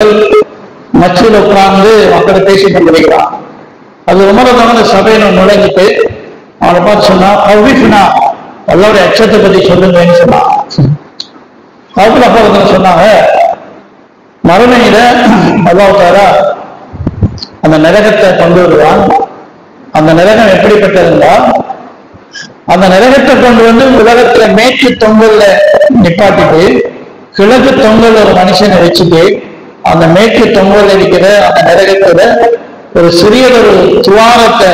மச்சில் உட்கார்ந்து மக்களை பேசிக் கொண்டிருக்கிறான். அது உமரதான சபையில நுழைஞ்சிட்டு அவனை பார்த்து சொன்னா, கவிஃபினா அல்லாவுடைய அச்சத்தை பத்தி சொல்லுங்கன்னு சொன்னான். கவுல அப்பா சொன்னாங்க, மறுமையில அல்லாஹ் அந்த நரகத்தை கொண்டு வருவான். அந்த நரகம் எப்படிப்பட்டதுன்னா, அந்த நரகத்தை கொண்டு வந்து உலகத்துல மேற்கு தொங்கல்ல நிப்பாட்டிட்டு கிழக்கு தொங்கல் ஒரு மனுஷனை வச்சுட்டு அந்த மேற்கு தொங்கல் இருக்கிற அந்த நரகத்துல ஒரு சிறியதொரு துவாரத்தை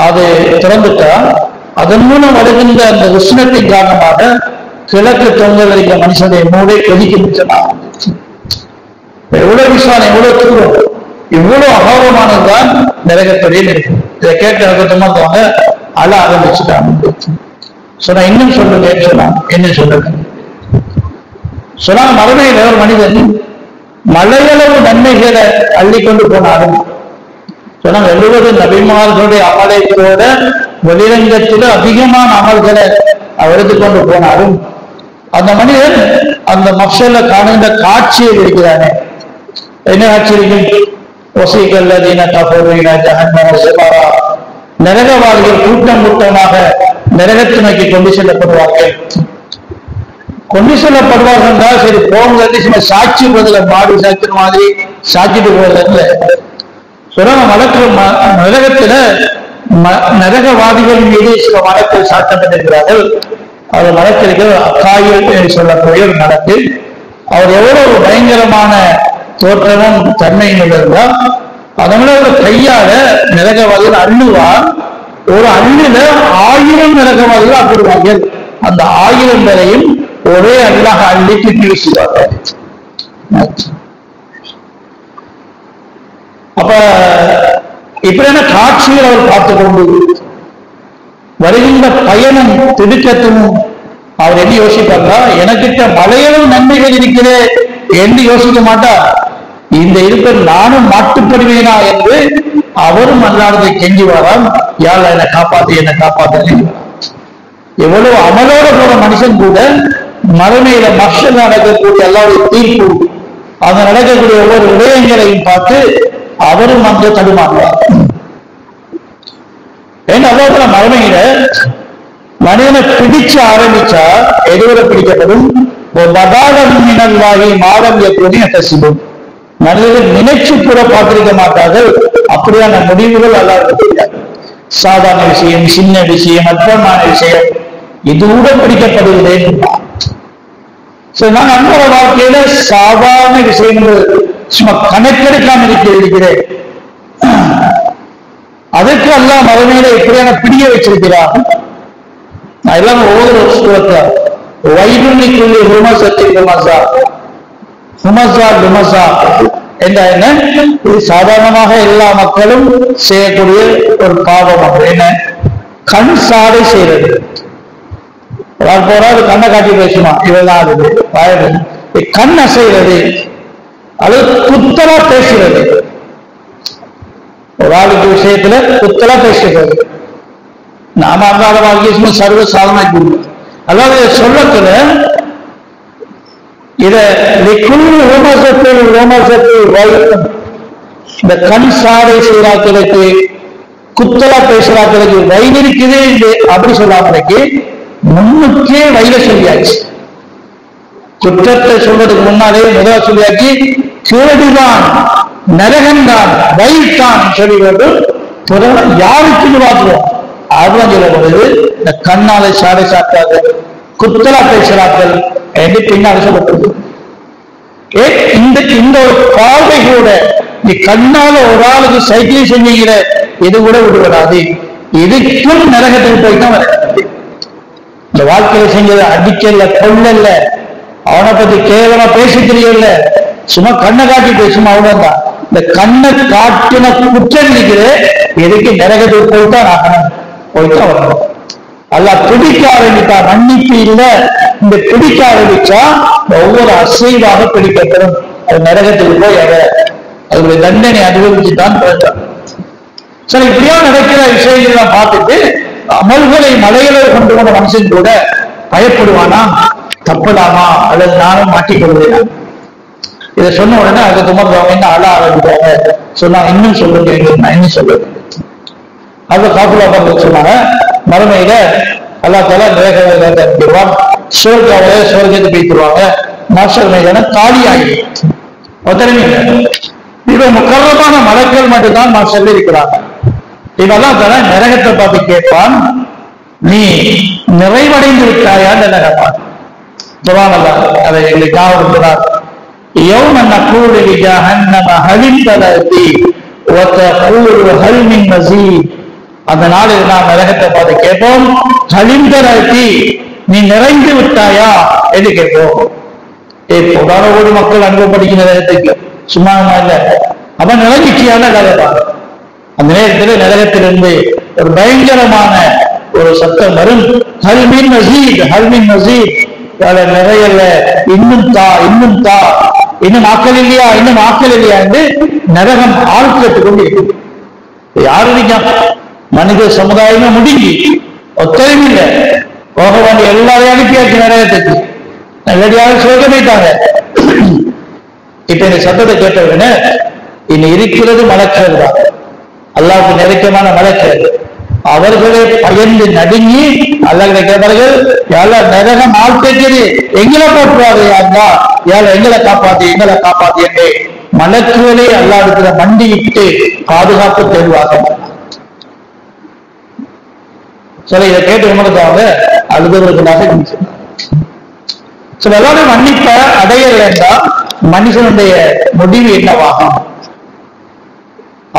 அது திறந்துட்டா அதன் மூலம் வருகின்ற அந்த உஷ்ணத்தின் காரணமாக கிழக்கு தொங்கல் இருக்கிற மனுஷனுடைய மூளை கொதிக்க சொன்னாங்க. எவ்வளவு விசாரணை, எவ்வளவு தூரம், இவ்வளவு அபாவமானதுதான் நரகத்தொழில் இருக்கு. இதை கேட்ட அகத்தமாக அழ ஆரம்பிச்சுட்டாங்க. சொன்னா இன்னும் சொல்லுங்க சொன்னாங்க. என்ன சொல்லுங்க சொன்னாங்க, மறுமையில ஒரு மனிதன் மலையளவு நன்மைகளை அள்ளிக்கொண்டு போனாலும் சொன்னாங்க 70 நபிமார்களுடைய அமலைகளோட வெளிரங்கத்தில் அதிகமான அமல்களை அவர் எடுத்துக்கொண்டு போனாலும் அந்த மனிதன் அந்த மக்சல்ல காணுகின்ற காட்சியை இருக்கிறானே. என்ன காட்சி இருக்கு? நரகவாதிகள் கூட்டம் கூட்டமாக நரகத்தை நோக்கி கொண்டு செல்லப்படுவார்கள். கொண்டு செல்லப்படுவார்கள் என்றால் சரி போகிறது, சும்மா சாட்சி பதில மாடு சாட்சி மாதிரி சாட்சிட்டு போவதில்லை. சொல்றாங்க வழக்கு நரகத்துல நரகவாதிகள் மீது சில வழக்கில் சாட்டப்பட்டிருக்கிறார்கள். அது வழக்கிற்கு அக்காயில் சொல்லக்கூடிய ஒரு நடக்கு. அவர் எவ்வளவு பயங்கரமான தோற்றமும் தன்மையும் இருந்தால் அதனால ஒரு கையால நரகவாதிகள் அள்ளுவார். ஒரு அள்ளில 1000 நரகவாதிகள் அப்பிடுவார்கள். அந்த 1000 பேரையும் ஒரே அல்லாஹ் அள்ளி தூக்கி வீசுவார்கள். அப்ப இப்படியான காட்சிகள் அவர் பார்த்து கொண்டு வருகின்ற பயணம் திடுக்கத்தும் அவர் என்ன யோசிப்பார்னா, எனக்கிட்ட மலையளவு நன்மைகள் இருக்கிறே என்று யோசிக்க மாட்டார். இந்த இருப்ப நானும் மாட்டுப்படுவேனா என்று அவரும் அல்லாததை கெஞ்சுவாராம். யாழ் என்னை காப்பாத்து, என்னை காப்பாத்து. எவ்வளவு அமலோட போற மனுஷன் கூட மறுமையில மக்சல் நடக்கக்கூடிய எல்லாருடைய தீர்ப்பு, அந்த நடக்கக்கூடிய ஒவ்வொரு விடயங்களையும் பார்த்து அவரும் வந்து தடுமாறுவார். ஏன்னா அல்லாஹ் மறுமையில மனிதனை பிடிச்ச ஆரம்பிச்சா எதுவரை பிடிக்கப்படும்? மாதம் எப்படி கசிடும். மனிதர்கள் நினைச்சு கூட பார்த்திருக்க மாட்டார்கள். அப்படியான முடிவுகள் அல்லாஹ்வுக்கு தெரியாது. சாதாரண விஷயம், சின்ன விஷயம், அற்பமான விஷயம் இது கூட பிடிக்கப்படுவதே. நான் அன்றாட வாழ்க்கையில சாதாரண விஷயங்கள் சும்மா கணக்கெடுக்காம இருக்கிறேன். அதற்கு அல்லாஹ் மறுமையில எப்படியான பிடிய வச்சிருக்கிறார். நான் எல்லாம் ஒவ்வொரு சூரத்தை வைடுள்ளிக்குள்ளே ஹுமசத்தி ஹுமசா ஹுமசா ஹுமசா என்ற என்ன, இது சாதாரணமாக எல்லா மக்களும் செய்யக்கூடிய ஒரு பாவம். அப்படின்னு கண் சாடை செய்யறது. போறாது கண்ணை காட்டி பேசுமா, இவெல்லாம் அது கண் அசைகிறது, அல்லது குத்தலா பேசுகிறது. ஒரு ஆளுக்கு விஷயத்துல குத்தலா பேசுகிறது. நாம அல்லாத வாழ்க்கை சர்வ சாதனை. அதாவது சொல்லத்துல இத இந்த கண் சாடை செய்யறாக்களுக்கு குத்தலா பேசுறாக்களுக்கு வயது இருக்குது அப்படி சொல்லாமலுக்கு முன்னுக்கே வயத சொல்லியாச்சு. குற்றத்தை சொல்றதுக்கு முன்னாலே முதல சொல்லியாச்சு. கேடுதான், நரகன்தான், வயிற்றான் சொல்லிவிட்டு யாருக்கு பார்க்கிறோம் அதுதான் சொல்லப்படுது. இந்த கண்ணாலை சாடை சாட்டாது குத்தலா பேசுறார்கள் என்று பின்னால் சொல்லப்படுது. இந்த ஒரு பார்வை கூட நீ கண்ணால ஒரு ஆளுக்கு சைக்கிள் செஞ்சுகிற இது கூட விடுபடாது. இதுக்கும் நரகத்துக்கு போய்தான் வர. இந்த வாழ்க்கையில செஞ்சது அடிக்கல, கொள்ளல, அவனை பத்தி கேவலமா பேசி தெரியல, சும்மா கண்ணை காட்டி பேசுமா அவ்வளவுதான். இந்த கண்ணை காட்டின குற்றம் இருக்கிற எதுக்கு நரகத்துக்கு போய்தான் ஆகணும், போய்தான் வரணும். அல்லாஹ் பிடிக்க ஆரம்பித்தா மன்னிப்பு இல்லை. இந்த பிடிக்க ஆரம்பிச்சா ஒவ்வொரு அசைவாக பிடிக்கப்படும். அது நரகத்துக்கு போய் அதனுடைய தண்டனை அனுபவிச்சுதான் பிறந்தார். சரி, இப்படியா நடக்கிற விஷயங்கள்லாம் பார்த்துட்டு அமல்களை மலைகளை கொண்டு வந்த மனுஷன் கூட பயப்படுவானா, தப்பலாமா அல்லது நானும் மாட்டிக்கொள்வேனா? இதை சொன்ன உடனே அதுக்கு உமர் என்ன அழ ஆரம்பிப்பாங்க. சொன்னா இன்னும் சொல்லுங்க, நான் இன்னும் சொல்லுங்க. அது காப்புலா பார்த்து சொன்னாங்க, மறுமையில அல்லாஹ் தஆலா நரகத்தை அனுப்பிடுவான், சுவர்க்கத்தை பேசிடுவாங்க, மாஸ்டர் மைதான காலி ஆகிடும். ஒத்தரமே இல்லை. இவ முக்கரமான மலக்கள் மட்டும்தான் மாஸ்டர்ல இருக்கிறாங்க. இவெல்லாம் தர நரகத்தை பார்த்து கேட்பான், நீ நிறைவடைந்து விட்டாயான்னு நரகப்பான். சுப்ஹானல்லாஹ், அதை எங்களுக்கு ஞாபகப்படுத்துறார். யௌம நகூலு லிஜஹன்னம ஹலிம் தலதி வ தகூலு ஹல் மின் மஸீத். அந்த நாளில் நாம் நரகத்தை பார்த்து கேட்போம், ஹலிம் தலதி, நீ நிறைந்து விட்டாயா என்று கேட்போம். ஒரு மக்கள் அனுபவப்படுகிற நரகத்துக்கு சும்மா இல்ல, அவன் நிலைச்சியான நரகப்பான். அந்த நேரத்தில் நரகத்திலிருந்து ஒரு பயங்கரமான ஒரு சத்தம் வரும், ஹல்மின் மஸீத், ஹல்மின் மஸீத், நிறையல்ல, இன்னும் தா, இன்னும் தா, இன்னும் ஆக்கல் இல்லையா, இன்னும் ஆக்கல் இல்லையா என்று நரகம் ஆள் கேட்டுக் கொண்டு இருக்கு. யாரு இருக்கா? மனித சமுதாயமே முடுங்கி ஒத்தரையும் இல்லை, போக வேண்டிய எல்லாரையும் அனுப்பியாச்சு நரகத்துக்கு, நல்லடியாக சோதனைட்டாங்க. இப்ப இந்த சத்தத்தை கேட்டவுடனே இனி இருக்கிறது மலக்கள் தான், அல்லாஹ்வுக்கு நெருக்கமான மலக்கள். அவர்களே பயந்து நடுங்கி அல்லாஹ் கேட்பார்கள், யார நரகம் ஆள் கேட்கிறது, எங்களை போட்டுவாரு, யார எங்களை காப்பாத்தி, எங்களை காப்பாத்தி என்று மலக்குகளே அல்லாஹ் இருக்கிற மண்டியிட்டு பாதுகாப்பு தேடுவார்கள். சில இதை கேட்டு உணர்ந்தவங்க அழுதவர்களாக சில எல்லாரும் மன்னிப்ப அடையலைன்னா மனுஷனுடைய முடிவு என்னவாகும்?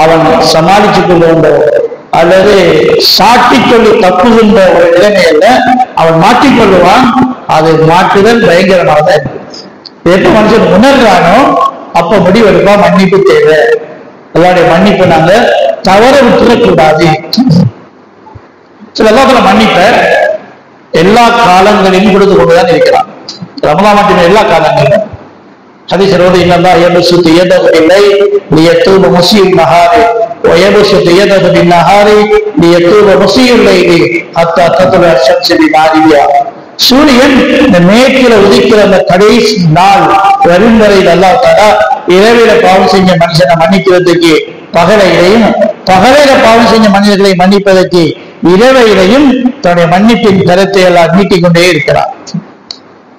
அவன் சமாளித்துக் கொள்கின்ற அல்லது சாட்டிக் கொள்ளி தப்புகின்ற ஒரு நிலைமையில அவன் மாற்றிக்கொள்ளுவான். அதை மாற்றுதல் பயங்கரமாக எப்ப மனுஷன் உணர்றானோ அப்ப முடிவெடுப்பா, மன்னிப்பு தேவை, எல்லாருடைய மன்னிப்பு நாங்க தவற விட்டுறக்கூடாது. சில எல்லாத்துல மன்னிப்ப எல்லா காலங்களிலும் கொடுத்து கொண்டுதான் இருக்கிறான். ரமலான் மட்டும் எல்லா காலங்களிலும் ஹதீஸ் ரோடு இல்லல்லா யபசுத் யதஹு இல்லை லியதூப முஸீல் நஹாரி வ யபசுத் யதஹு பின் நஹாரி லியதூப முஸீல் லைலி ஹத்தா தத்லு அஷம்ஸு பிமாரியா. சூரியன் இந்த மேற்கில உதிக்கிற அந்த கடைசி நாள் வரும் வரை அல்லாஹ் தஆலா இரவில பாவம் செஞ்ச மனுஷனை மன்னிக்கிறதுக்கு பகலையிலையும், பகலையில பாவம் செஞ்ச மனிதர்களை மன்னிப்பதற்கு இரவையிலையும் தன்னுடைய மன்னிப்பின் கருத்தை எல்லாம் நீட்டிக் கொண்டே இருக்கிறார்.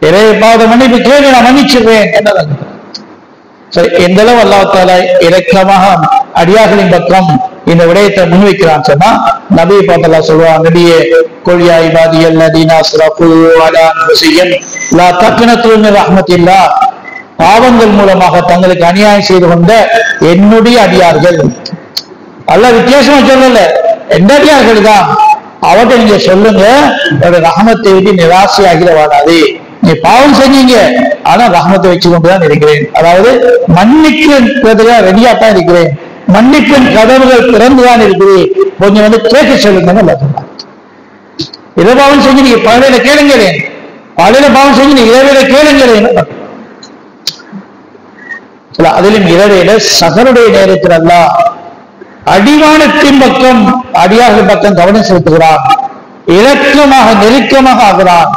இறைவ பாவ மன்னிப்பு கேள்வி நான் மன்னிச்சுவேன் என்னதான். சரி, எந்த அளவு அல்லாஹ் தஆலா இரக்கமாக அடியார்களின் பக்கம் இந்த விடயத்தை முன்வைக்கிறான் சொன்னா, நபியை பார்த்து அல்லாஹ் சொல்லுவான், நபியே குல் யா இபாதியல் லதீன அஸ்ரஃபு அலா அன்ஃபுஸிஹிம் லா தக்னது மின் ரஹ்மத்தில்லாஹ். பாவங்கள் மூலமாக தங்களுக்கு அநியாயம் செய்து கொண்ட என்னுடைய அடியார்கள், அல்லாஹ் வித்தியாசமா சொல்லல, எந்த அடியார்கள் தான், அவர்கிட்ட நீங்க சொல்லுங்க, ரஹமத்தை விட்டு நிராசையாகிட வாடாது. நீ பாவம் செஞ்சீங்க, ஆனா ரஹமத்தை வச்சு கொண்டுதான் இருக்கிறேன், அதாவது மன்னிக்கிறதுல ரெடியா தான் இருக்கிறேன், மன்னிப்பின் கதவுகள் திறந்துதான் இருக்கிறேன், கொஞ்சம் கேட்க சொல்லுங்க. இதை பாவம் செஞ்சு நீங்க பகலையில கேளுங்களேன், பகலையில பாவம் செஞ்சு நீங்க இரவையில கேளுங்களேன். அதிலும் இரவையில சகருடைய நேரத்தில் அல்லாஹ் அடிவானத்தின் பக்கம் அடியார்கள் பக்கம் கவனம் செலுத்துகிறான், இலக்கமாக நெருக்கமாக ஆகிறான்.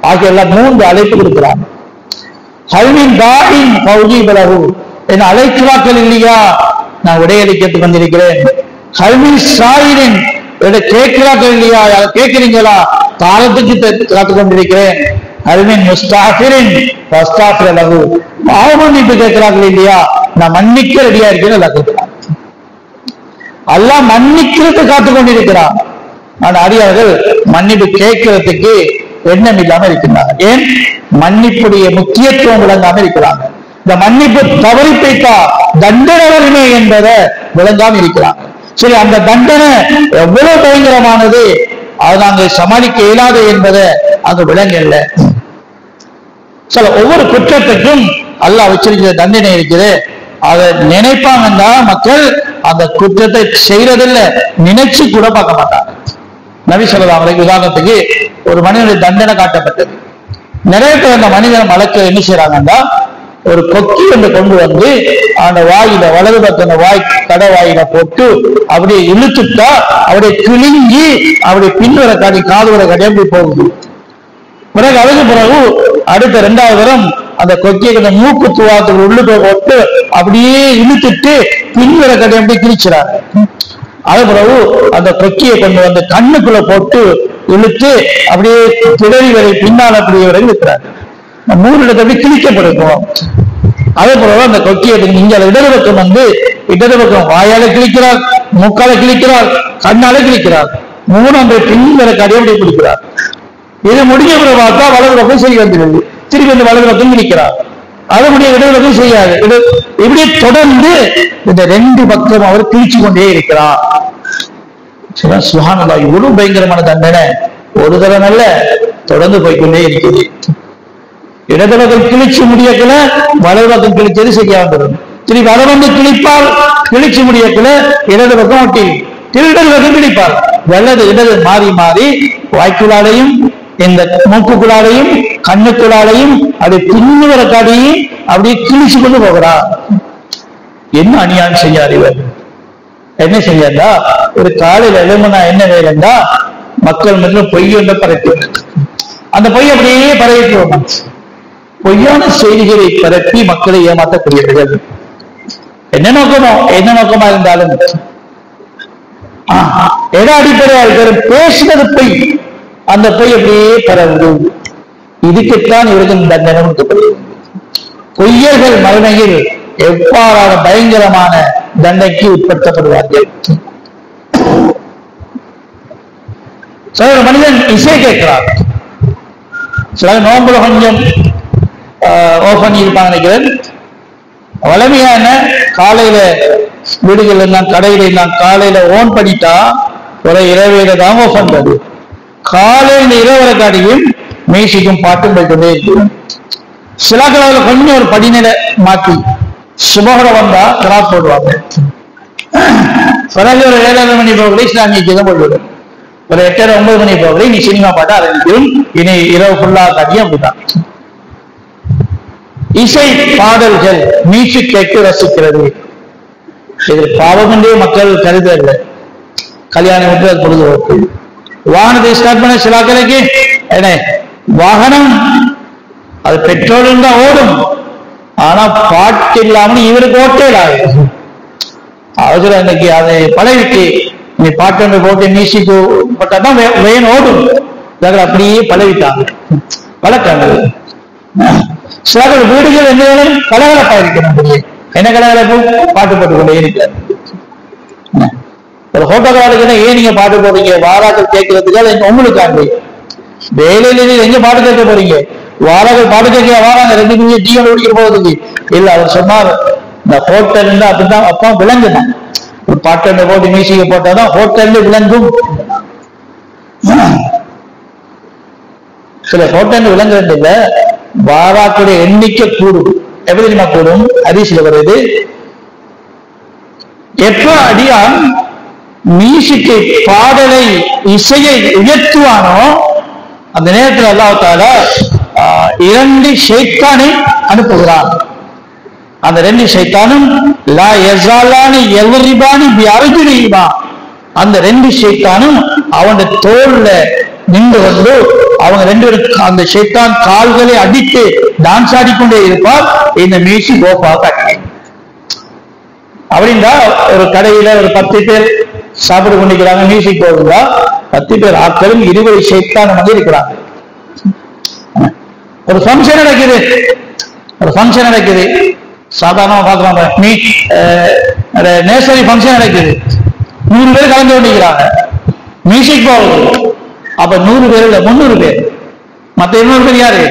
ஆகிய எல்லாம் 3 அழைப்பு கொடுக்கிறான். ஹல்மின் தாயின் பௌஜி பலகு, என் அழைக்கிறாக்கள் இல்லையா, நான் விடையளிக்கிறதுக்கு வந்திருக்கிறேன். ஹல்மின் சாயிரின், கேட்கிறாக்கள் இல்லையா, கேட்கிறீங்களா, காலத்துக்கு காத்துக் கொண்டிருக்கிறேன். ஹல்மின் முஸ்தாஃபிரின் லகு, பாவமன்னிப்பு கேட்கிறார்கள் இல்லையா, நான் மன்னிக்க ரெடியா இருக்கேன்னு எல்லாம் கேட்கிறான். அல்லாஹ் மன்னிக்கிறது காத்துக் கொண்டிருக்கிறான். ஆனா அடியார்கள் மன்னிப்பு கேட்கிறதுக்கு எண்ணம் இல்லாம இருக்கின்றாங்க. ஏன்? மன்னிப்புடைய முக்கியத்துவம் விளங்காம இருக்கிறாங்க. இந்த மன்னிப்பு தவறி போய்த்தா தண்டனை வருமே என்பதை விளங்காம இருக்கிறாங்க. சரி, அந்த தண்டனை எவ்வளவு பயங்கரமானது, அதை நாங்கள் சமாளிக்க இயலாது என்பதை அங்கு விளங்கல. சில ஒவ்வொரு குற்றத்துக்கும் அல்லாஹ் வச்சிருக்கிற தண்டனை இருக்குது. அதை நினைப்பாங்கன்னா மக்கள் அந்த குற்றத்தை செய்யறதில்லை, நினைச்சு கூட பார்க்க மாட்டாங்க. நபி ஸல்லல்லாஹு அலைஹி வஸல்லம் உதாரணத்துக்கு ஒரு மனிதனுடைய தண்டனை காட்டப்பட்டது. நிறைய பேர் அந்த மனிதன் மலக்க என்ன செய்யறாங்கன்னா, ஒரு கொக்கி ஒன்று கொண்டு வந்து அந்த வாயில வலது பக்கம் வாய் கடை வாயில போட்டு அப்படியே இழுத்துட்டா அப்படியே கிழிஞ்சி அப்படியே பின்வர காடி காது வர கடையை போகுது. பிறகு அதுக்கு பிறகு அடுத்த 2வது தரம் அந்த கொக்கியை கொஞ்சம் மூக்கு துவாரத்துக்கு உள்ளுக்கு போட்டு அப்படியே இழுத்துட்டு பின்வர கட்டி அப்படியே கிழிச்சிடாரு. அது பிறகு அந்த கொக்கியை கொண்டு வந்து கண்ணுக்குள்ள போட்டு இழுத்து அப்படியே பிறவி வரை பின்னால் அப்படியே வரை இருக்கிறார். 3 இடத்துல அப்படி கிழிக்கப்படுவோம். அதே போல அந்த கொக்கியை இங்க இடது பக்கம் வந்து இடது பக்கம் வாயால கிழிக்கிறார், மூக்கால கிழிக்கிறார், கண்ணால கிழிக்கிறார். 3 பின்வர கட்டி அப்படி பிடிக்கிறார். இது முடிஞ்ச பிறகு பார்த்தா வலது பக்கம் சரி வந்துடுது, திருப்பி இந்த வலது பக்கம் கிழிக்கிறார். அது முடிய இடது பக்கம் செய்யாது. இப்படியே தொடர்ந்து இந்த 2 பக்கம் அவர் கிழிச்சு கொண்டே இருக்கிறார். சுப்ஹானல்லாஹ், இவ்வளவு பயங்கரமான தண்டனை ஒரு தடவை நல்ல தொடர்ந்து போய்கொண்டே இருக்குது. இடது பக்கம் கிழிச்சு முடியக்கல, வலது பக்கம் கிழிச்சது சரியா வந்துடும். திருப்பி அதை வந்து கிழிப்பால், கிழிச்சு முடியக்கல இடது பக்கம் ஒட்டி இடது பக்கம் கிழிப்பார். வலது இடது மாறி மாறி வாய்க்குள்ளாலையும் இந்த மூக்குக்குள்ளாலையும் கண்ணுக்குள்ளாலையும் அப்படி பின்னுவர காடியும் அப்படியே கிழிச்சு கொண்டு போகிறார். என்ன அநியாயம் செய்யார் இவர்? என்ன செய்யாண்டா, ஒரு காலையில் எழுமனா என்ன வேலைண்டா, மக்கள் மட்டும் பொய் ஒன்றை பரப்பி அந்த பொய் அப்படியே பரவிட்டு பொய்யான செய்திகளை பரப்பி மக்களை ஏமாற்றக்கூடியவர்கள். என்ன நோக்கமா இருந்தாலும் எட அடிப்படையா இருக்கிற பேசுறது பொய், அந்த பொய் அப்படியே பரவுது. இதுக்குத்தான் இவர்கள் தண்டனை கொடுக்கப்படுகிறது. பொய்யர்கள் மறுமையில் எவ்வாறான பயங்கரமான தண்டனைக்கு உட்படுத்தப்படுவார்கள். சில மனிதன் இசை கேட்கிறார், சில நோம்புல கொஞ்சம் ஓபன் இருப்பாங்க நினைக்கிறேன். வளமையான காலையில வீடுகள் எல்லாம் கடையில எல்லாம் காலையில ஓன் பண்ணிட்டா ஒரு இரவையில தான் ஓபன் பண்றது. காலையில இரவரை காட்டியும் மியூசிக்கும் பாட்டும் போய்கொண்டே இருக்கு. சில கலவில் கொஞ்சம் ஒரு படிநிலை மாற்றி சுபகர வந்தா கிராப் போடுவாங்க. பிறகு ஒரு 7:30 மணி போகல இஸ்லாமிய கீதம் போட்டுவிடும். ஒரு 8:30 9 மணி போகல நீ சினிமா பாட்டா ஆரம்பிக்கும். இனி இரவு ஃபுல்லா காட்டியும் அப்படிதான். இசை பாடல்கள் மியூசிக் கேட்டு ரசிக்கிறது, இது பாவம் என்றே மக்கள் கருதல்ல. கல்யாணம் விட்டு அது பொழுதுபோக்கு. வாகனத்தை ஸ்டார்ட் பண்ண சில கலைக்கு என்ன வாகனம் அது பெட்ரோல் தான் ஓடும், ஆனா பாட்டு இல்லாமல் இவருக்கு ஓட்டேடாது. அவசரம் இன்னைக்கு அதை பழகிட்டு நீ பாட்டு போட்டு மியூசிக் போட்டாதான் வேன் ஓடும். அப்படியே பழகிட்டாங்க, பழக்கங்கள். சில வீடுகள் என்ன கலகலப்பா இருக்கணும். என்ன கலகலப்பு? பாட்டு போட்டுக்கொண்டே இருக்காரு. ஒரு போட்டோகிராஃபருக்கு ஏன் நீங்க பாட்டு போடுறீங்க? வாராக்கள் கேட்கறதுக்கு உங்களுக்காண்டி. வேலையில எங்க பாட்டு கேட்க போறீங்க? வாராக்கள் பாட்டு கேட்க வாராங்க 2 நிமிஷம் டீ குடிக்கிற போறதுக்கு இல்ல. அவர் சொன்னார், இந்த ஹோட்டல் அப்படிதான் அப்பா விளங்குதான். ஒரு பாட்டு போட்டு மியூசிக்க போட்டாதான் ஹோட்டல் விளங்கும். சில ஹோட்டல் விளங்குறது இல்ல, வாராக்களுடைய எண்ணிக்கை கூடும். எப்படி தெரியுமா கூடும்? ஹதீஸ்ல வருது, எப்ப அடியான் மியூசிக்கை பாடலை இசையை உயர்த்துவானோ அந்த நேரத்தில் அல்லாஹ் தஆலா 2 ஷைத்தானை அனுப்புகிறான். அந்த 2 ஷைத்தானும் லா யஸாலானி யல்ரிபானி பிஅர்ஜுலிஹிமா, அந்த 2 ஷைத்தானும் அவனுடைய தோல்ல நின்று வந்து அவங்க 2 பேரும் அந்த ஷைத்தான் கால்களை அடித்து டான்ஸ் ஆடிக்கொண்டே இருப்பார். இந்த மியூசிக் கோபா காட்டி அப்படின்னா ஒரு கடையில ஒரு 10 பேர் சாப்பிட்டு கொண்டிருக்கிறாங்க, மியூசிக் போகுதா 10 பேர் ஆட்களும் 20 ஷைத்தான் வந்து இருக்கிறாங்க. ஒரு ஃபங்க்ஷன் நடக்குது, சாதாரணமா பாக்குறாங்க, நீ நேசரி ஃபங்க்ஷன் நடக்குது, 100 பேர் கலந்து கொண்டிருக்கிறாங்க, மியூசிக் போகுது. அப்ப 100 பேர் இல்ல 300 பேர், மற்ற 200 பேர் யாரு?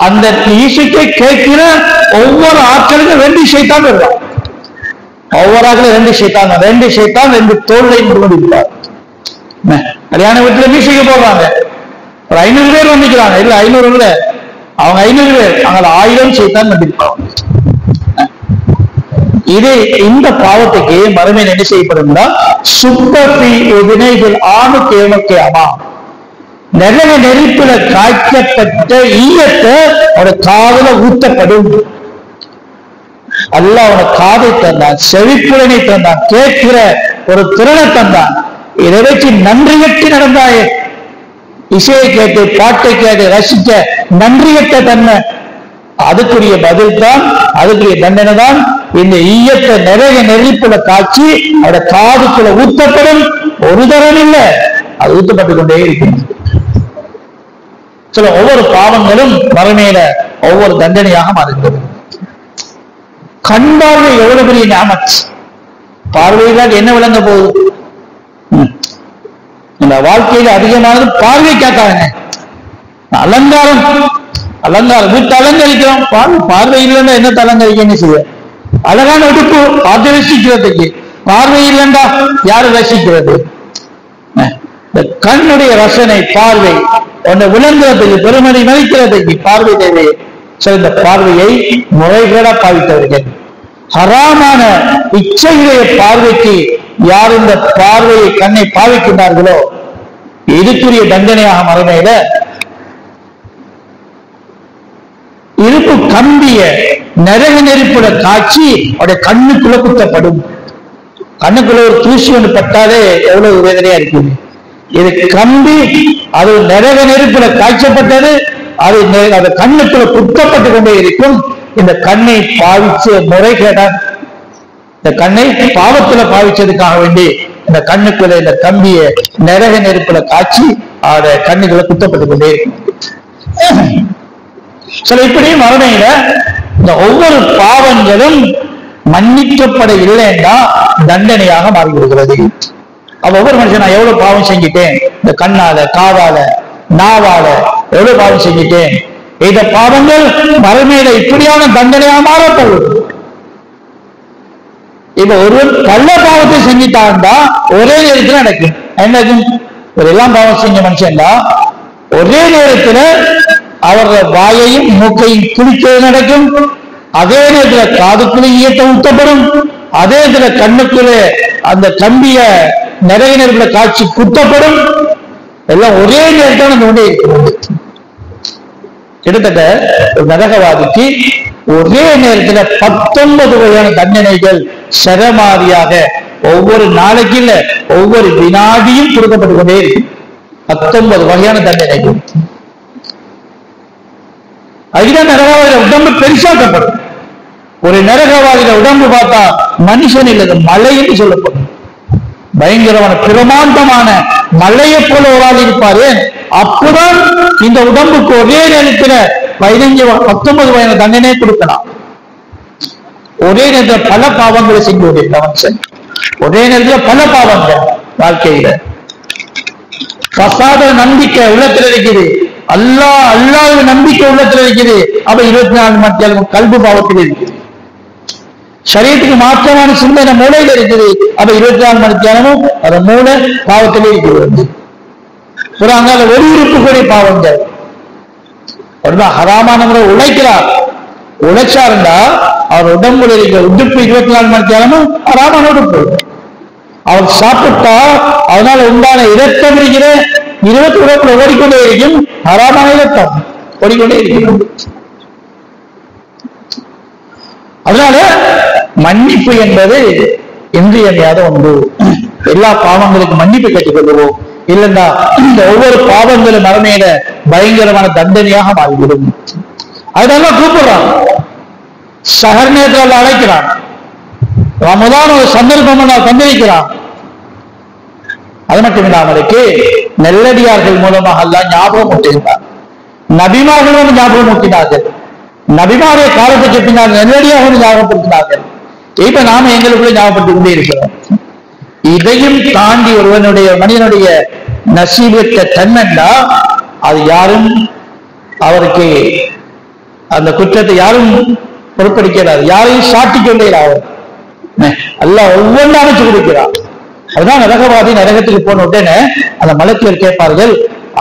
அந்த மியூசிக்கை கேட்கிற ஒவ்வொரு ஆட்களுக்கும் 2 ஷைத்தான் வருவான். ஒவ்வொரு ஆட்களும் 2 ஷைத்தான், 2 ஷைத்தான் 2 தோல்லையும் கொண்டிருப்பார். கல்யாண வீட்டுல மியூசிக்க போடுறாங்க, ஒரு 500 பேர் வந்துக்கிறாங்க, இல்ல 500 இல்ல, அவங்க 500 பேர், அவங்க 1000 ஷைத்தான் வந்திருப்பாங்க. இது இந்த பாவத்துக்கு மறுமையில் என்ன செய்யப்படும்னா சுப்பி வினைகள் ஆணு கேமக்கேமா, நரக நெருப்பில காய்ச்சப்பட்ட ஈயத்தை அவட காதுல ஊத்தப்படும். அல்லாஹ் அவன காதை தந்தான், செவிப்புலனை தந்தான், கேட்கிற ஒரு திறனை தந்தான். இதை வச்சு நன்றியற்று நடந்தாயே, இசையை கேட்டு பாட்டை கேட்டு ரசிக்க நன்றியற்ற தன்மை, அதுக்குரிய பதில் தான், அதுக்குரிய தண்டனை தான் இந்த ஈயத்தை நிறைய நெருப்புல காய்ச்சி அவட காதுக்குள்ள ஊத்தப்படும். ஒரு தரம் இல்லை, அது ஊத்தப்பட்டு கொண்டே இருக்கும். சில ஒவ்வொரு பாவங்களும் மறுமையில ஒவ்வொரு தண்டனையாக மாறுகிறது. கண் பார்வை எவ்வளவு பெரிய ஞாபகம். பார்வையிலாக என்ன விளங்க போகுது? இந்த வாழ்க்கையில அதிகமானது பார்வைக்காக. அலங்காரம், அலங்காரம் வீட்டு அலங்கரிக்கிறோம், பார்வை இல்லைன்னா என்ன அலங்கரிக்கன்னு செய்ய. அழகான உடுப்பு பார்த்து ரசிக்கிறதுக்கு, பார்வை இல்லைண்டா யாரு ரசிக்கிறது? இந்த கண்ணுடைய ரசனை, பார்வை ஒன்றை விளங்குறதுக்கு, பெருமதி மதிக்கிறதுக்கு பார்வை தேவை. சிறந்த பார்வையை முறைகேடா பாவித்தவர்கள், ஹராமான இச்சையுடைய பார்வைக்கு யார் இந்த பார்வையை கண்ணை பாவிக்கின்றார்களோ இதுக்குரிய தண்டனையாக மறுமையில இருப்பு கம்பிய நரக நெருப்புல காட்சி அவருடைய கண்ணுக்குள்ள குத்தப்படும். கண்ணுக்குள்ள ஒரு தூசி ஒன்று பட்டாலே எவ்வளவு வேதனையா இருக்குது. இது கம்பி, அது நரக நெருப்புல காய்ச்சப்பட்டது, அது அந்த கண்ணுக்குள்ள குத்தப்பட்டு கொண்டே இருக்கும். இந்த கண்ணை பாவிச்ச முறைகேட, இந்த கண்ணை பாவத்துல பாவிச்சதுக்காக வேண்டி இந்த கண்ணுக்குள்ள இந்த கம்பிய நரக நெருப்புல காய்ச்சி அத கண்ணுக்குள்ள குத்தப்பட்டு கொண்டே இருக்கும். சில இப்படி மறுமையில இந்த ஒவ்வொரு பாவங்களும் மன்னிக்கப்பட இல்லைன்னா தண்டனையாக மாறிவிடுகிறது. அப்ப ஒவ்வொரு மனுஷன் நான் எவ்வளவு பாவம் செஞ்சிட்டேன், இந்த கண்ணால, காவால, நாவால எவ்வளவு பாவம் செஞ்சிட்டேன், இந்த பாவங்கள் மறுமையில இப்படியான தண்டனையாக மாறப்படும். இப்ப ஒருவன் கள்ள பாவத்தை செஞ்சிட்டான்டா ஒரே நேரத்தில் நடக்கும். என்னக்கும் ஒரு எல்லாம் பாவம் செஞ்ச மனுஷன் ஒரே நேரத்தில் அவர்கள் வாயையும் மூக்கையும் குளிக்கிறது நடக்கும். அதே நேரத்தில் காதுக்குள்ளே ஈயத்தை ஊற்றப்படும். அதே நேரத்தில் கண்ணுக்குள்ளே அந்த கம்பிய நிறைய நேரத்தில் காட்சி குத்தப்படும். எல்லாம் ஒரே நேரத்தில் அந்த ஒன்றே இருக்கிறது. கிட்டத்தட்ட ஒரு நரகவாதிக்கு ஒரே நேரத்தில் 19 வகையான தண்டனைகள் சரமாரியாக ஒவ்வொரு நாளைக்கு இல்ல ஒவ்வொரு வினாடியும் கொடுக்கப்பட்டு கொண்டே இருக்கு. 19 வகையான தண்டனைகள். அதுதான் நரகவாதியில உடம்பு பெருசாக்கப்படும். ஒரு நரகவாதியில உடம்பு பார்த்தா மனுஷன் இல்லது மலை என்று சொல்லப்படும். பயங்கரமான பிரமாண்டமான மலையை போல ஒரு ஆள் இருப்பாரு. அப்பதான் இந்த உடம்புக்கு ஒரே நேரத்தில் 19 வயது தண்டனை கொடுக்கலாம். ஒரே நேரத்தில் பல பாவங்களை செஞ்சு கொண்டிருக்க ஒரே நேரத்தில் பல பாவங்கள் வாழ்க்கையில. பசாத நம்பிக்கை உள்ளத்தில் இருக்குது, அல்லாஹ்வுடைய நம்பிக்கை உள்ளத்தில் இருக்குது. அப்ப 24 மணி நேரம் கல்பு பாவத்தில் இருக்குது. சரீரத்துக்கு மாற்றமான சிந்தனை மூளையில இருக்குது. அப்ப 24 மணி நேரமும் அந்த மூளை பாவத்திலே இருக்கிறது. அங்கால ஒரு உறுப்புகளுடைய பாவங்கள் ஹராமான முறை உழைக்கிறார். உழைச்சாருண்டா அவர் உடம்புல இருக்கிற உடுப்பு 24 மணி நேரமும் ஹராமான உடுப்பு. அவர் சாப்பிட்டா அதனால உண்டான இரத்தம் இருக்கிற 20 உடம்புல ஓடிக்கொண்டே இருக்கும். ஹராமான இரத்தம் ஓடிக்கொண்டே இருக்கிறது. அதனால மன்னிப்பு என்பது இன்றியமையாத ஒன்று. எல்லா பாவங்களுக்கும் மன்னிப்பு கேட்டுக்கொள்வோம். இல்லைன்னா இந்த ஒவ்வொரு பாவங்களும் மறுமையில பயங்கரமான தண்டனையாக மாறிவிடும். அதனால கூப்பிடுறான், சஹர் நேரத்தில் அழைக்கிறான், ரமதான் ஒரு சந்தர்ப்பம் தந்திருக்கிறான். அது மட்டும் இல்லாமலுக்கு நெல்லடியார்கள் மூலமாக எல்லாம் ஞாபகம் ஊட்டியிருந்தார். நபிமார்களும் ஞாபகம் ஊட்டினார்கள். நபிமாருடைய காலத்துக்கு பின்னால் நெல்லடியாக ஞாபகப்படுத்தினார்கள். இப்ப நாம எங்களுக்குள்ள ஞாபகப்படுத்திக் கொண்டே இருக்கிறோம். இதையும் தாண்டி ஒருவனுடைய மனிதனுடைய நசீபத்த தன்மைண்டா அது யாரும் அவருக்கு அந்த குற்றத்தை யாரும் பொறுப்பெடுக்கிறார், யாரையும் சாட்டிக்கொண்டேறார். அல்லாஹ் ஒவ்வொன்றும் அமைச்சு கொடுக்கிறார். அதுதான் நரகவாதி நரகத்துக்கு போன உடனே அந்த மலக்குகள் கேட்பார்கள்,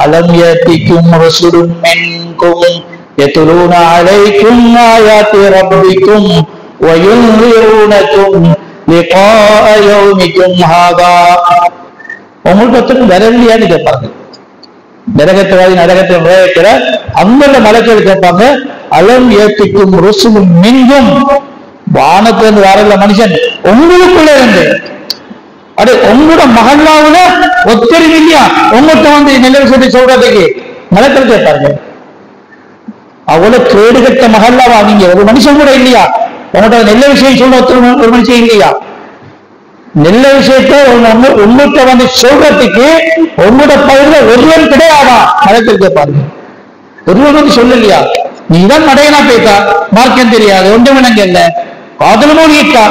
அலம் யதிக்கும் ரசூலுன் மின்கும் யத்லூன அலைக்கும் ஆயாத்தி ரப்பிக்கும் வயுன்லிரூனக்கும் லிகா யௌமிக்கும் ஹாதா. உங்களுக்கு ஒருத்தரும் வரலையான்னு கேட்பாங்க. நரகத்துவாதி நரகத்தை நுழைக்கிற அங்குள்ள மலக்குகள் கேட்பாங்க, அலம் யதிக்கும் ரசூலுன் மின்கும், வானத்திலிருந்து வரல மனுஷன் உங்களுக்குள்ள இருந்து, அது உங்களோட மகல்லாவுல ஒத்தரும் இல்லையா உங்கள்கிட்ட வந்து நிலைவு சொல்லி சொல்றதுக்கு மலக்கள் கேட்பார்கள். அவ்வளவு கேடுகட்ட மகல்லாவா நீங்க? ஒரு மனுஷன் கூட இல்லையா உங்கள்கிட்ட? நல்ல விஷயம் சொல்ல ஒரு மனுஷன் இல்லையா? நல்ல விஷயத்த உங்கள்கிட்ட வந்து சொல்றதுக்கு உங்களோட பகுதியில் ஒருவன் கிடையாதா? மதத்திற்கு பாருங்க, ஒருவன் வந்து சொல்லலையா? நீதான் மடையனா பேசா, மார்க்கம் தெரியாது, ஒன்றும் விளங்க இல்ல, அதுல மூழ்கிட்டா.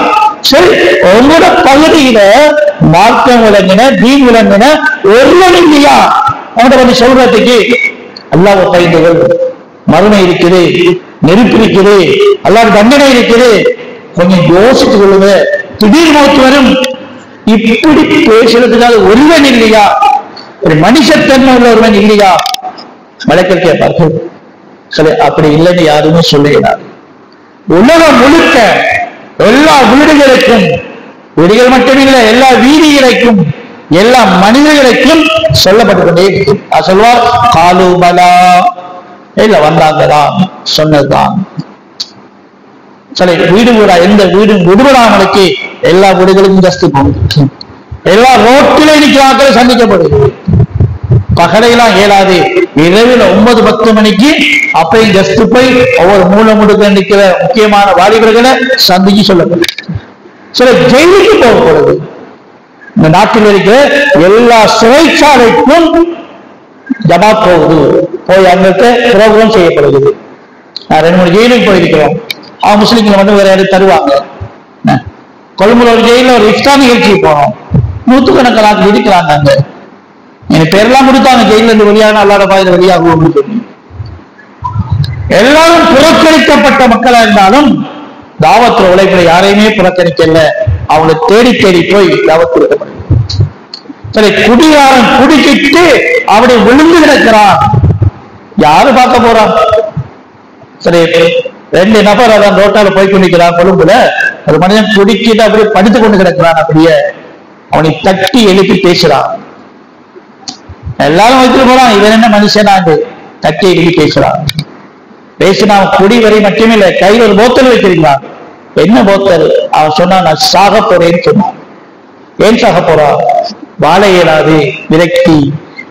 சரி, உங்களோட பகுதியில மார்க்கம் விளங்கின, தீன் விளங்கின ஒருவன் இல்லையா அவங்கள்ட்ட வந்து சொல்றதுக்கு? அல்லாஹ் பயந்து கொள், மறுமை இருக்குது, நெருப்பு இருக்குது, அல்லாஹ் தண்டனை இருக்குது, கொஞ்சம் யோசித்துக் கொள்ளுங்க, திடீர் மௌத்து வரும். இப்படி பேசுறதுக்காக ஒருவன் இல்லையா? ஒரு மனுஷத்தன்மை உள்ள ஒருவன் இல்லையா? மலக்கள் கேட்பார்கள். சரி, அப்படி இல்லைன்னு யாருமே சொல்லுகிறார். உலகம் முழுக்க எல்லா வீடுகளுக்கும், வீடுகள் மட்டுமில்லை, எல்லா வீதிகளுக்கும், எல்லா மனிதர்களுக்கும் சொல்லப்பட்டு கொண்டே இருக்கும். சொல்வார், காலுபலா, இல்ல வந்தாங்கதான், சொன்னதுதான். சரி, வீடு வீடா எந்த வீடும் விடுபடாமலுக்கு எல்லா வீடுகளுக்கும் ஜஸ்தி போகுது. எல்லா ரோட்டில இருக்கிறார்கள் சந்திக்கப்படுது. பகலையெல்லாம் ஏழாது, இரவில் 9-10 மணிக்கு அப்பையும் ஜஸ்ட் போய் ஒவ்வொரு மூல முடுக்க நிற்கிற முக்கியமான வாலிபர்களை சந்திச்சு சொல்லப்படுது. சில ஜெயிலுக்கு போகப்படுது. இந்த நாட்டில் இருக்கிற எல்லா சிறைச்சாலைக்கும் ஜமாத் போகுது, போய் அங்கிட்ட புரோகிராம் செய்யப்படுகிறது. 2-3 ஜெயிலுக்கு போயிருக்கிறோம். அவங்க முஸ்லிம்களை வந்து வேற யாரும் தருவாங்க. கொழும்புல ஒரு ஜெயில ஒரு இஃப்தார் நிகழ்ச்சிக்கு போனோம். 100கணக்கான இருக்கிறாங்க. அங்க எனக்கு பேரெல்லாம் கொடுத்தாங்க, ஜெயில இருந்து வெளியாக அல்லாத பாதையில வெளியாகும். எல்லாரும் புறக்கணிக்கப்பட்ட மக்களா இருந்தாலும் தாவத்துல உழைப்புல யாரையுமே புறக்கணிக்கல, அவங்களை தேடி தேடி போய் தாவத் கொடுக்கப்படும். சரி, குடிகாரன் குடிக்கிட்டு அவனை விழுந்து கிடக்கிறான், யாரு பார்க்க போறான்? சரி, 2 நபர் அதான் ரோட்டால போய் கொண்டிருக்கிறான் கொழும்புல. ஒரு மனிதன் குடிக்கிட்டு அப்படியே படுத்து கொண்டு கிடக்கிறான். அப்படியே அவனை தட்டி எழுப்பி பேசுறான். எல்லாரும் வைத்துட்டு போறான், இவன் என்ன மனுஷனாண்டு தட்டி எழுப்பி பேசுறான். பேசினா குடி வரை மட்டுமே இல்லை, கையில் ஒரு போத்தல் வைத்திருந்தான். என்ன போத்தல்? அவன் சொன்னான், நான் சாக போறேன்னு சொன்னான். ஏன் சாக போறா? வாழ இயலாது, விரக்தி.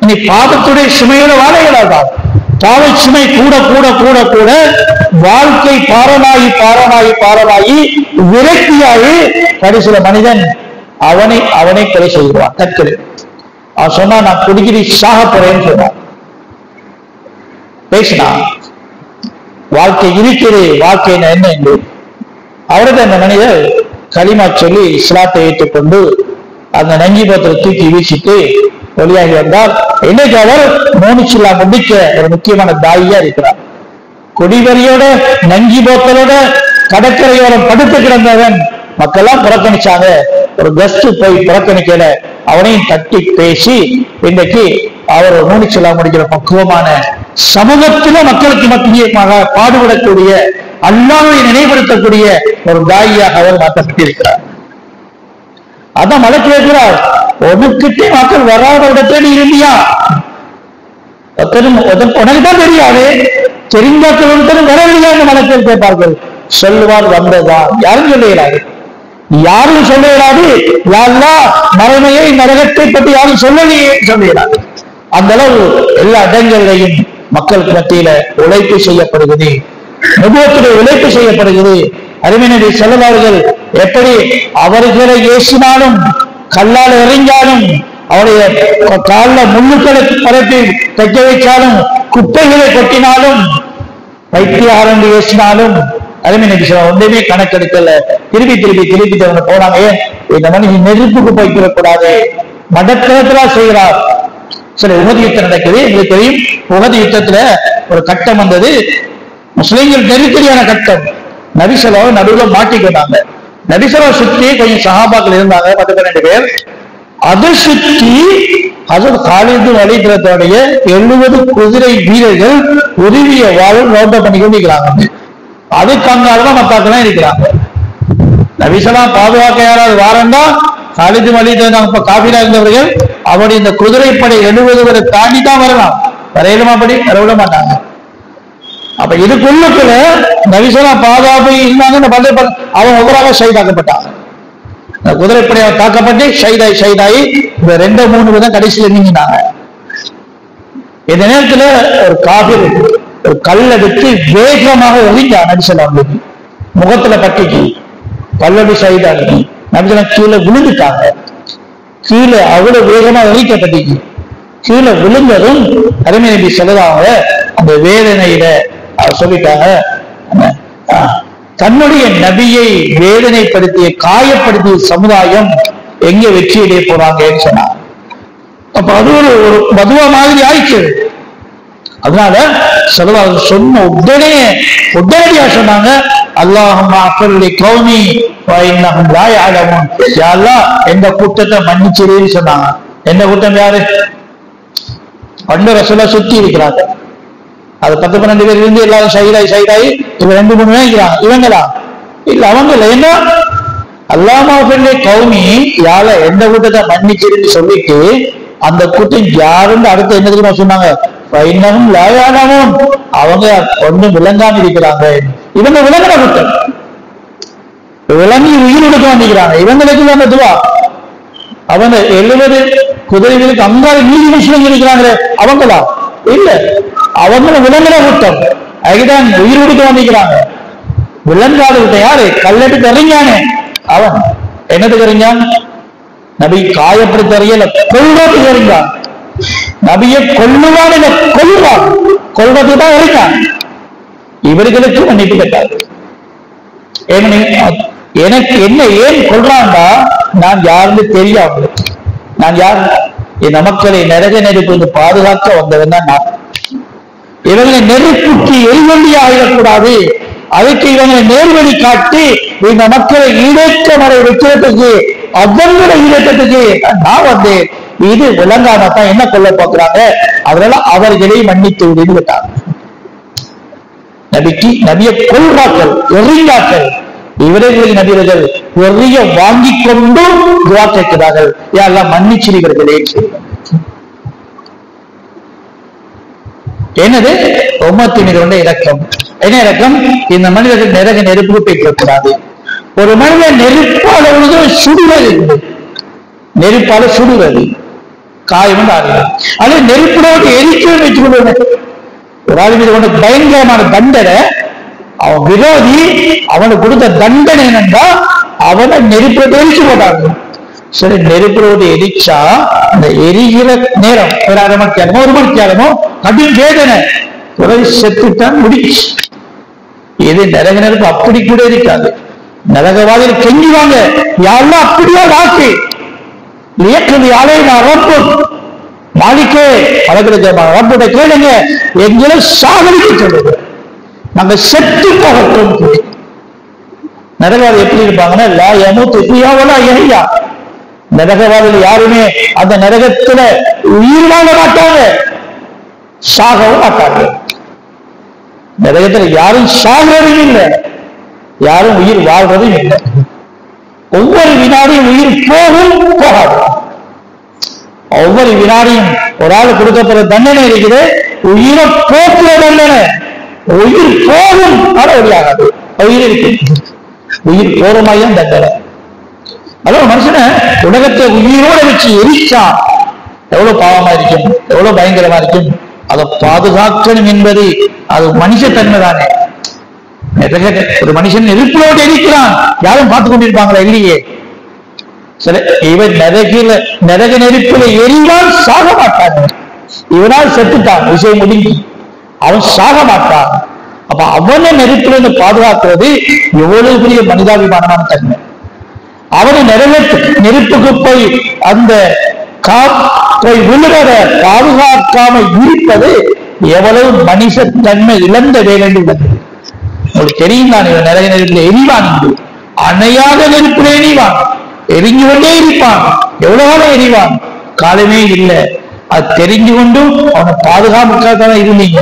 இனி பாவத்துடைய சுமையோட வாழ இயலாதான். பாவை சுமை கூட கூட கூட கூட வாழ்க்கை பாரனாகி பாரனாகி பாரனாகி விரக்தியாகி கடைசியில மனிதன் அவனை கொலை செய்கிறான். தற்கொலை. அவன் சொன்னா, நான் குடிக்கிற சாக போறேன்னு சொன்னான். பேசினான், வாழ்க்கை இருக்கிறது, வாழ்க்கை என்ன என்று. அவரது அந்த மனிதர் களிமா சொல்லி இஸ்லாத்தை ஏற்றுக்கொண்டு அந்த நங்கி போத்தலை தூக்கி வீசிட்டு வெளியாகி வந்தால், இன்னைக்கு அவர் மோனிச்சுல்லா முடிக்க ஒரு முக்கியமான தாயியா இருக்கிறார். குடிவரியோட நங்கி போத்தலோட கடற்கரையோரம் படுத்து கிடந்தவன் மக்கள்லாம் புறக்கணிச்சாங்க. ஒரு கஸ்ட் போய் புறக்கணிக்கல, அவனையும் தட்டி பேசி இன்றைக்கு அவர் மூனிச்சுல்லா முடிக்கிற பக்குவமான சமூகத்தில மக்களுக்கு மத்தியமாக பாடுபடக்கூடிய, அல்லாஹ்வை நினைவுபடுத்தக்கூடிய ஒரு தாயியாக அவர் மாற்றப்பட்டிருக்கிறார். அதான் மலக்கு கேட்கிறார், உனக்கிட்டே மக்கள் வராத இடத்துல நீ இருந்தியா? உனக்குதான் தெரியாது, தெரிந்தாக்கள் வரவில்லையா என்று மலக்கில் கேட்பார்கள். சொல்லுவார், வந்ததான். யாரும் சொல்லுகிறாரு? யாரும் சொல்லுகிறாரு. யாரெல்லாம் மறுமையை நரகத்தை பற்றி யாரும் சொல்லலையே சொல்லுகிறார். அந்த அளவு எல்லா இடங்களிலையும் மக்களுக்கு மத்தியில உழைப்பு செய்யப்படுகிறது, நுபுவத்துடைய உழைப்பு செய்யப்படுகிறது. அருமை நபி ஸல்லல்லாஹு அலைஹி வஸல்லம் எப்படி அவர்களை ஏசினாலும், கல்லால் எறிஞ்சாலும், அவருடைய காலில் முள்ளுக்களை பரப்பி தைக்க வைச்சாலும், குப்பைகளை கொட்டினாலும், வைத்தியாரண்டு ஏசினாலும், அருமை நபி ஸல்லல்லாஹு அலைஹி வஸல்லம் ஒன்றுமே கணக்கெடுக்கல. திருப்பி திருப்பி திருப்பி அவங்க போனாங்க. இந்த மனுஷன் நெருப்புக்கு போய்விடக்கூடாது, மடத்தனத்திலா செய்கிறார். சில உஹது யுத்தம் நடக்குது, உங்களுக்கு தெரியும். உஹது யுத்தத்துல ஒரு கட்டம் வந்தது, முஸ்லிம்கள் நெருக்கடியான கட்டம். நபி ஸல்லல்லாஹு அலைஹி வஸல்லம் நடுவுல மாட்டிக்கொண்டாங்க. நபி ஸல்லல்லாஹு அலைஹி வஸல்லம் சுற்றி கொஞ்சம் சஹாபாக்கள் இருந்தாங்க, 10-12 பேர். அதை சுற்றி ஹஜ்ரத் காலித் வலீத் ரலியல்லாஹு 70 குதிரை வீரர்கள் உருவிய வாள் ரவுண்ட் பண்ணி கொண்டிருக்கிறாங்க. அதுக்கு அங்காலதான் மத்தாக்கெல்லாம் இருக்கிறாங்க. நபி ஸல்லல்லாஹு அலைஹி வஸல்லம் பாதுகாக்க யாராவது வாரண்டா காலித் வலீத் இப்ப காபிரா இருந்தவர்கள் அவருடைய இந்த குதிரைப்படை 70 பேரை தாண்டி தான் வரலாம். வரையிலுமா படி வரவிட மாட்டாங்க. அப்ப இதுக்குள்ளுக்குள்ள நபி ஸல்லல்லாஹு பாதுகாப்பு இருந்தாங்க. அவன் ஒவ்வொரு ஷஹீதாக்கப்பட்டாங்க. குதிரைப்படையை தாக்கப்பட்டு ஷஹீதாயி இந்த 2-3 தான் கடைசியில் நீங்கினாங்க. இந்த நேரத்துல ஒரு காபிர் ஒரு கல்லெடுத்து வேகமாக எறிஞ்சான் நபிசல்லாமுக்கு. முகத்துல பட்டிக்கு கல்லடி சைடாகி நபிசல்லாம் கீழே விழுந்துட்டாங்க. கீழே அவ்வளவு வேகமா எரிக்கப்பட்டிக்கு. கீழே விழுந்ததும் அருமை நபி ஸல்லல்லாஹு அந்த வேதனையில சொல்லிட்டாங்க, தன்னுடைய நபியை வேதனைப்படுத்திய காயப்படுத்திய சமுதாயம் எங்க வெற்றியிலே போறாங்கன்னு சொன்னாங்க. அப்ப அது ஒரு மதுவா மாதிரி ஆயிடுச்சு. அதனால ஸல்லல்லாஹு சொன்ன உடனடியா சொன்னாங்க, அல்லாஹும்ம அஃபிர்லி கௌமி வ இன்னஹும் லா யஅலமூன். யா அல்லாஹ் இந்த கூட்டத்தை மன்னிச்சிரேன்னு சொன்னாங்க. எந்த கூட்டம்? யாரு? பண்டு ரசூலா சுத்தி இருக்கிறாங்க. அது 10-12 பேர் இருந்து எல்லாரும் சைடாயி இவங்க 2-3 பேர் இருக்கிறாங்க. இவங்களா இல்ல, அவங்க இல்ல. என்ன அல்லாஹும்ம அஃபிர்லி கௌமி, யால எந்த கூட்டத்தை மன்னிச்சிருன்னு சொல்லிட்டு அந்த கூட்டம் யாருன்னு அடுத்து என்ன தெரியுமா சொன்னாங்க? இன்னமும் லாயானமும், அவங்க ஒன்றும் விளங்காம இருக்கிறாங்க. இவங்க விளங்கின கூட்டம், விளங்கி உயிர் கொடுக்க வந்திருக்கிறாங்க. இவங்களுக்கு அந்த துவா. அவங்க 70 குதிரைகளுக்கு அங்காறு நீதி முஸ்லிம் இருக்கிறாங்களே, அவங்களா இல்ல, அவங்கள விளங்கின கூட்டம். அதுதான் உயிர் கொடுக்க வந்திருக்கிறாங்க. விளங்காத கூட்டம் யாரு? கல்லெடுத்து அறிஞானே அவன். என்னத்துக்கு அறிஞான்? நபி காயப்படுத்த அறியல, கொள்றதுக்கு அறிஞ்சான். நபியை கொல்லுவான், கொல்லுவான், கொல்றதுக்கு தான் அறிஞ்சான். இவர்களுக்கு மன்னிப்பு கேட்டார். எனக்கு என்ன ஏன் கொள்றான்டா, நான் யாருன்னு தெரியாது. நான் யார்? என் மக்களை நரக நெருப்பு பாதுகாக்க வந்தவன் தான் நான். இவங்களை நெருப்புக்கு எரிவெளி ஆகிடக்கூடாது, அதுக்கு இவங்களை நேர்வழி காட்டி இந்த மக்களை ஈடேற்ற வரை வைக்கிறதுக்கு, அவங்களை ஈடேற்றத்துக்கு நான் வந்தேன். இது விளங்காமத்தான் என்ன கொல்ல பார்க்கிறாங்க, அதனால அவர்களை மன்னித்து விடுன்னு விட்டாங்க. நபியை கொள்வாக்கள், எறியாக்கள். இவர்கள் நபியர்கள் எறிய வாங்கி கொண்டும் துவா கேட்கிறார்கள், யாரெல்லாம் மன்னிச்சிருக்கிறீர்களே. என்னது? உம்மத்தின் மீது கொண்ட இரக்கம். என்ன இரக்கம்? இந்த மனிதர்கள் நரக நெருப்பு போய்க்கூடாது. ஒரு மனிதன் நெருப்பால சுடுவது, நெருப்பால சுடுவது காயம் ஆகலாம். அது நெருப்போடு எரிக்க வச்சுக்கொண்டு ஒரு ஆள் மீது கொண்ட பயங்கரமான தண்டனை, அவன் விரோதி, அவனுக்கு கொடுத்த தண்டனை என்னன்னா அவனை நெருப்போடு எரிச்சு போட்டாங்க. சரி, நெருப்போடு எரிச்சா அந்த எரிகிற நேரம் ஒரு 1/2 மணி நேரமோ 1 மணி நேரமோ கடும் வேதனை, செத்துட்டான், முடிச்சு. இது நரக நெருப்பு அப்படி கூட இருக்காது. நரகவாதிகள் கெஞ்சுவாங்க, யாரெல்லாம் அப்படியே வாக்கு இயக்குது யாரே நான் ரப்பு மாலிக்கே ரப்புட கேளுங்க, எங்களை சாகடிக்க சொல்லுங்க, நாங்க செத்து போகட்டும். நரகவாதி எப்படி இருப்பாங்கன்னா லா யமூத்து ஃபிஹா யஹ்யா. நரகவாதிகள் யாருமே அந்த நரகத்துல உயிர் வாழ மாட்டாங்க, சாகவும் மாட்டாங்க. நரகத்துல யாரும் சாகிறதும் இல்லை, யாரும் உயிர் வாழ்றதும் இல்லை. ஒவ்வொரு வினாடியும் உயிர் போகும், போகாது. ஒவ்வொரு வினாடியும் ஒரு ஆள் கொடுக்கப்படுற தண்டனை இருக்குது, உயிரை போக்குற தண்டனை. உயிர் போகும், ஆனா ஒளியாகாது. உயிர் இருக்கு, உயிர் போறமாயும் தண்டனை. அதாவது மனுஷனை உலகத்தை உயிரோட வச்சு எரிச்சா எவ்வளவு பாவமா இருக்கும், எவ்வளவு பயங்கரமா இருக்கும். அதை பாதுகாக்கணும் என்பது அது மனுஷத்தன்மை தானே. ஒரு மனுஷன் நெருப்போடு எரிக்கிறான், யாரும் பார்த்து கொண்டிருப்பாங்களா? இல்லையே. சில இவன் நரக நெருப்பில எரிவான், சாக மாட்டான். இவனால் செத்துட்டான், விஷயம் முடிஞ்சு, அவன் சாக மாட்டான். அப்ப அவனை நெருப்பிலிருந்து பாதுகாக்கிறது எவ்வளவு பெரிய மனிதாபிமானமான தன்மை. அவனை நெருப்புக்கு போய் அந்த போய் விழுவத பாதுகாக்காம இருப்பது எவ்வளவு மனித தன்மை இழந்த வேலை உள்ளது. உங்களுக்கு தெரியும் தான், இவன் நரக நெருப்பில் எரிவான், அணையாத நெருப்பில் எரிவான், எரிஞ்சு கொண்டே இருப்பான். எவ்வளவு எரிவான், காலமே இல்லை. அது தெரிஞ்சு கொண்டும் அவனை பாதுகாப்புக்காகத்தானே இருந்தீங்க,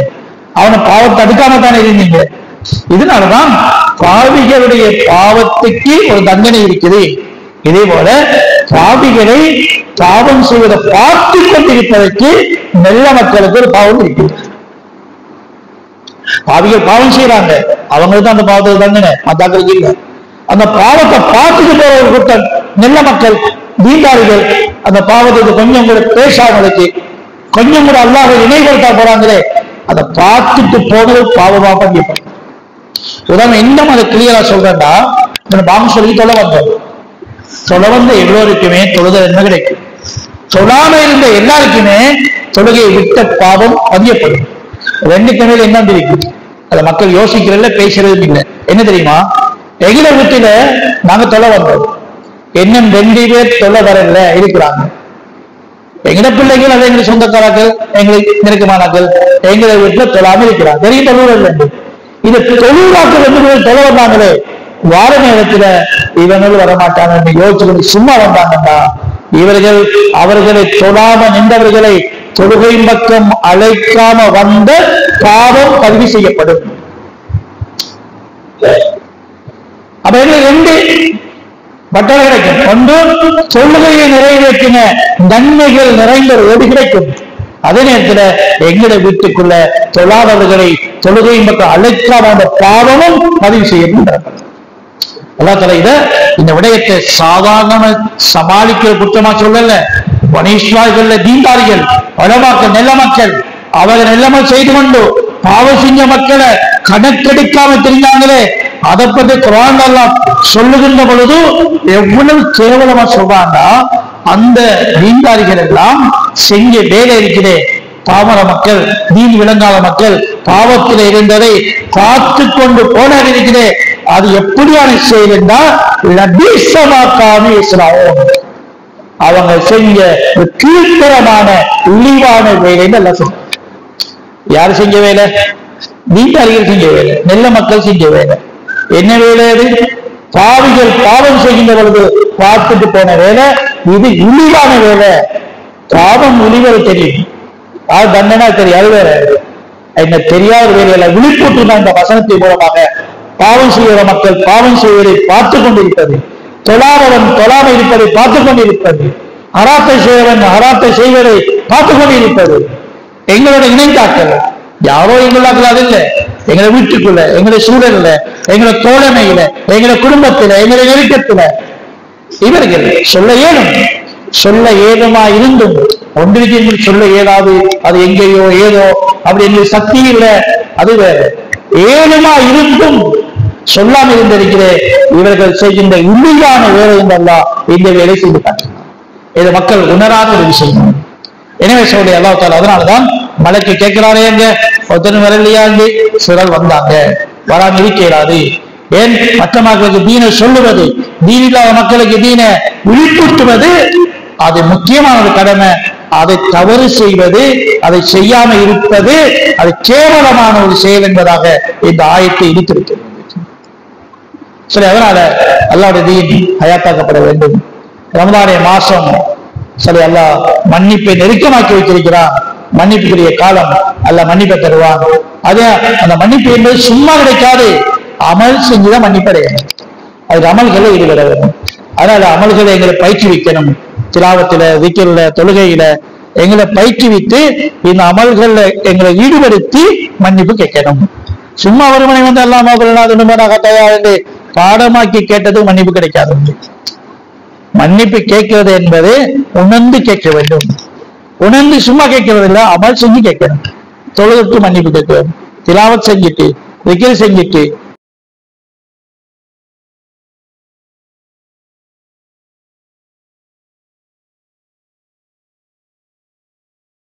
அவனை பாவத்தை தடுக்காம தானே இருந்தீங்க. இதனாலதான் பாவிகளுடைய பாவத்துக்கு ஒரு தண்டனை இருக்குது. இதே போல பாவிகளை பாவம் செய்வதை பார்த்து கொண்டிருப்பதற்கு நல்ல மக்களுக்கு ஒரு பாவம் இருக்குது. பாவிகள் பாவம் செய்யறாங்க, அவங்களுக்கு தான் அந்த பாவத்துக்கு தண்டனை, மத்தாக்களுக்கு இல்லை. அந்த பாவத்தை பார்த்துட்டு போற ஒரு கூட்டம் நல்ல மக்கள், தீண்டாளிகள், அந்த பாவத்துக்கு கொஞ்சம் கூட பேசாமலுக்கு, கொஞ்சம் கூட அல்லாஹ்வை நினைவுபடுத்தா போறாங்களே, அதை பார்த்துட்டு போனது பாவமா பதியப்படும். உதாரணம் இன்னும் அதை கிளியரா சொல்றேன்னா, பாங்க சொல்லி தொலை வந்தோம், தொலை வந்த எல்லோருக்குமே தொழுதல் என்ன கிடைக்கும். சொல்லாம இருந்த எல்லாருக்குமே தொழுகையை விட்ட பாவம் பதியப்படும். ரெண்டுக்கு மேல என்ன தெரியும், அதை மக்கள் யோசிக்கிறதுல பேசுறதும் இல்லை. என்ன தெரியுமா, எகில வீட்டுல நாங்க தொலை வந்தோம், இன்னும் 2 பேர் தொலை வரல இருக்கிறாங்க. எங்கட பிள்ளைகள் அது எங்களுக்கு சொந்தக்காரர்கள், எங்களுக்கு நெருக்கமானாக்கள், எங்களை வீட்டுல தொழாம இருக்கிறாங்க. பெரிய தொழுவல் இது தொழிலாக்கள் 2 பேர் தொலை வந்தாங்களே, வார நேரத்துல இவங்களும் வரமாட்டாங்க யோசிச்சு சும்மா வந்தாங்கன்னா இவர்கள் அவர்களை தொழாம நின்றவர்களை தொழுகை பக்கம் அழைக்காம வந்த பாவம் பதிவு செய்யப்படும். அப்ப 2 பட்டளை கிடைக்கும். ஒன்று தொழுகையை நிறைவேற்றின நன்மைகள் நிறைந்த ஓடி கிடைக்கும். அதே நேரத்தில் எங்கட வீட்டுக்குள்ள தொழாதவர்களை தொழுகை பக்கம் அழைக்காம வந்த பாவமும் பதிவு செய்யப்படுகிறது. அல்லா தஆலா இந்த விடயத்தை சாதாரண சமாளிக்கிற குற்றமா சொல்லல. வனீஸ்வரர்கள தீண்டார்கள், வளமாக்கள், நல்ல மக்கள், அவர்கள் எல்லாமே செய்து கொண்டு பாவம் செஞ்ச மக்களை கணக்கெடுக்காம தெரிஞ்சாங்களே, அதை பற்றி குர்ஆன் அல்லாஹ் சொல்லுகின்ற பொழுது எவ்வளவு கேவலமா சொல்றாங்கன்னா, அந்த தீண்டார்கள் எல்லாம் செஞ்ச வேலை இருக்கிறே, பாமர மக்கள், தீன் விளங்காத மக்கள் பாவத்தில் இருந்ததை பார்த்து கொண்டு போனது இருக்கிறே, அது எப்படியான செயல் என்றால் லபீசமாக்காம இஸ்லாமோ, அவங்க செஞ்ச கீழ்த்தரமான இழிவான வேலைன்னு எல்லாம் சொல்றாங்க. யாரு செஞ்ச வேலை? தீண்டாரிகள் செஞ்ச வேலை, நல்ல மக்கள் செஞ்ச வேலை. என்ன வேலை அது? பாவிகள் பாவம் செய்கின்ற பொழுது பார்த்துட்டு போன வேலை, இது இழிவான வேலை. பாவம் இழிவது தெரியும், அது தண்டனை தெரியும், அது வேற. என்ன தெரியாத வேலையில விழிப்பூட்டு இந்த வசனத்தின் மூலமாக பாவம் செய்கிற மக்கள் பாவம் செய்வதை பார்த்து கொண்டிருப்பது, தொழாதவன் தொழாம இருப்பதை பார்த்து கொண்டிருப்பது, அராத்தை செய்வன் அராத்தை செய்வதை பார்த்து கொண்டிருப்பது, எங்களோட இணைந்தாக்கள் யாரோ எங்களாக்கள் அது இல்லை, எங்களை வீட்டுக்குள்ள, எங்களை சூழல்ல, எங்களை தோழமையில, எங்களை குடும்பத்தில, எங்களை நெருக்கத்துல இவர்கள் சொல்ல ஏதுமா இருந்தும் ஒன்றிற்கு சொல்ல ஏதாவது, அது எங்கேயோ ஏதோ அப்படி எங்களுக்கு சக்தி இல்லை, அது வேற. ஏழுமா இருந்தும் சொல்லாம இருந்திருக்கிற இவர்கள் செய்கின்ற இழிவான வேலை என்றெல்லாம் இந்த வேலை செய்து காட்டினார். இதை மக்கள் உணராத ஒரு விஷயம். எனவே சொல்ல அல்லாஹ் தஆலா அதனாலதான் மலைக்கு கேட்கிறாரே, எங்க ஒருத்தன் வரலையா, சிலர் வந்தாங்க, வராம இருக்கிறாரு. ஏன்? மற்ற மக்களுக்கு தீனை சொல்லுவது, தீன் இல்லாத மக்களுக்கு தீனை விழிப்புறுத்துவது அது முக்கியமான ஒரு கடமை. அதை தவறு செய்வது, அதை செய்யாம இருப்பது, அது கேவலமான ஒரு செயல் என்பதாக இந்த ஆயத்தை இடித்திருக்கிறது. சரி, அதனால அல்லாஹ்வுடைய தீன் ஹயாத்தாக்கப்பட வேண்டும். ரமலானுடைய மாசம் சரி, அல்லாஹ் மன்னிப்பை நெருக்கமாக்கி வைத்திருக்கிறான். மன்னிப்புக்குரிய காலம், அல்லாஹ் மன்னிப்பை தருவான். அது அந்த மன்னிப்பு என்பது சும்மா கிடைக்காது, அமல் செஞ்சுதான் மன்னிப்படையணும். அதுக்கு அமல்களை ஈடுபட வேண்டும். அதனால அமல்களை எங்களை பயிற்றுவிக்கணும். திலாவத்தில, திக்ர்ல, தொழுகையில எங்களை பயிற்றுவித்து இந்த அமல்கள்ல எங்களை ஈடுபடுத்தி மன்னிப்பு கேட்கணும். சும்மா ஒரு மணி வந்து எல்லாம் பாடமாக்கி கேட்டது மன்னிப்பு கிடைக்காது. மன்னிப்பு கேட்கிறது என்பது உணர்ந்து கேட்க வேண்டும். உணர்ந்து சும்மா கேட்கறது இல்லை, அமல் செஞ்சு கேட்கணும். தொழுதுக்கு மன்னிப்பு கேட்கணும், திலாவத் செஞ்சுட்டு, திக்ர் செஞ்சுட்டு,